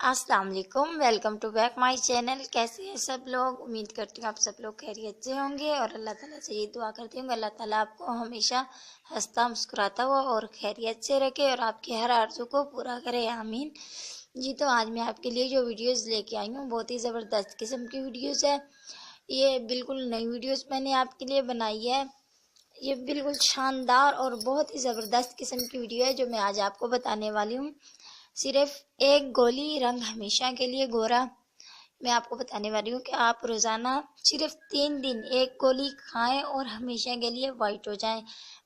अस्सलाम वालेकुम, welcome to back my channel. कैसे हैं सब लोग? उम्मीद करती हूँ आप सब लोग खैरियत से होंगे और अल्लाह ताला से ये दुआ करती हूँ अल्लाह ताला आपको हमेशा हंसता मुस्कुराता हुआ और खैरियत से रखे और आपकी हर आरज़ू को पूरा करे, आमीन। जी तो आज मैं आपके लिए जो वीडियोस लेके आई हूँ बहुत ही ज़बरदस्त किस्म की वीडियोस है। ये बिल्कुल नई वीडियोस मैंने आपके लिए बनाई है। ये बिल्कुल शानदार और बहुत ही ज़बरदस्त किस्म की वीडियो है जो मैं आज आपको बताने वाली हूँ। सिर्फ एक गोली रंग हमेशा के लिए गोरा। मैं आपको बताने वाली हूँ कि आप रोज़ाना सिर्फ 3 दिन एक गोली खाएं और हमेशा के लिए वाइट हो जाएं।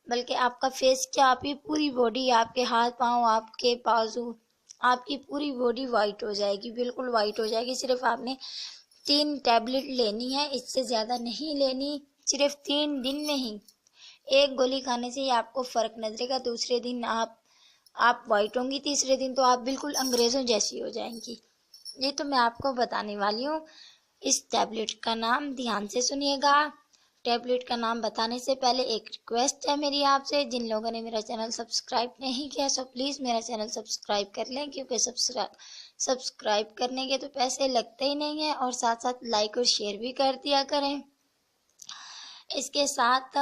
बल्कि आपका फेस क्या, आपकी पूरी बॉडी, आपके हाथ पाँव, आपके बाजू, आपकी पूरी बॉडी वाइट हो जाएगी, बिल्कुल वाइट हो जाएगी। सिर्फ आपने 3 टैबलेट लेनी है, इससे ज़्यादा नहीं लेनी। सिर्फ 3 दिन में ही एक गोली खाने से ही आपको फ़र्क नजरेगा। दूसरे दिन आप वाइट होंगी, तीसरे दिन तो आप बिल्कुल अंग्रेज़ों जैसी हो जाएंगी। ये तो मैं आपको बताने वाली हूँ। इस टैबलेट का नाम ध्यान से सुनिएगा। टैबलेट का नाम बताने से पहले एक रिक्वेस्ट है मेरी आपसे, जिन लोगों ने मेरा चैनल सब्सक्राइब नहीं किया सो प्लीज़ मेरा चैनल सब्सक्राइब कर लें, क्योंकि सब्सक्राइब करने के तो पैसे लगते ही नहीं हैं, और साथ साथ लाइक और शेयर भी कर दिया करें। इसके साथ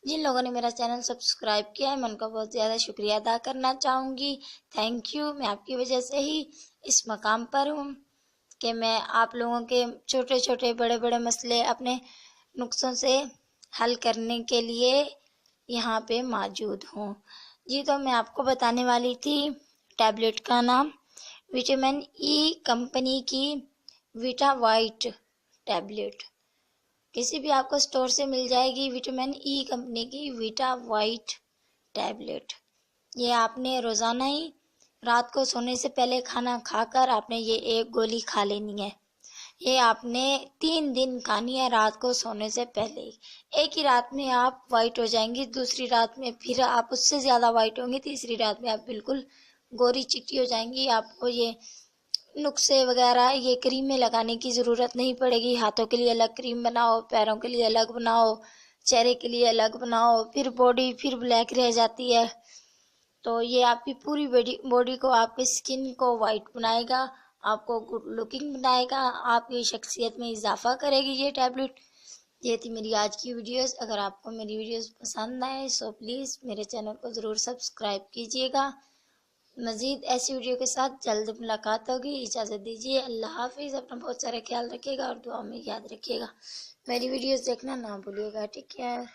जिन लोगों ने मेरा चैनल सब्सक्राइब किया है मैं उनका बहुत ज़्यादा शुक्रिया अदा करना चाहूँगी। Thank you. मैं आपकी वजह से ही इस मकाम पर हूँ कि मैं आप लोगों के छोटे छोटे बड़े बड़े मसले अपने नुस्ख़ों से हल करने के लिए यहाँ पे मौजूद हूँ। जी तो मैं आपको बताने वाली थी टैबलेट का नाम विटामिन ई कंपनी की वीटा वाइट टैबलेट। किसी भी आपको स्टोर से मिल जाएगी विटामिन ई कंपनी की वीटा वाइट टैबलेट। ये आपने रोज़ाना ही रात को सोने से पहले खाना खाकर आपने ये एक गोली खा लेनी है। ये आपने 3 दिन खानी है रात को सोने से पहले। एक ही रात में आप वाइट हो जाएंगी, दूसरी रात में फिर आप उससे ज़्यादा वाइट होंगी, तीसरी रात में आप बिल्कुल गोरी चिट्टी हो जाएंगी। आपको ये नुस्खे वगैरह, ये क्रीमें लगाने की ज़रूरत नहीं पड़ेगी। हाथों के लिए अलग क्रीम बनाओ, पैरों के लिए अलग बनाओ, चेहरे के लिए अलग बनाओ, फिर बॉडी फिर ब्लैक रह जाती है। तो ये आपकी पूरी बॉडी को, आपकी स्किन को वाइट बनाएगा, आपको गुड लुकिंग बनाएगा, आपकी शख्सियत में इजाफा करेगी ये टैबलेट। ये थी मेरी आज की वीडियोस। अगर आपको मेरी वीडियोस पसंद आए सो प्लीज़ मेरे चैनल को ज़रूर सब्सक्राइब कीजिएगा। मज़ीद ऐसी वीडियो के साथ जल्द मुलाकात होगी। इजाज़त दीजिए, अल्लाह हाफिज़। अपना बहुत सारा ख्याल रखिएगा और दुआ में याद रखिएगा। मेरी वीडियोस देखना ना भूलिएगा। Take care.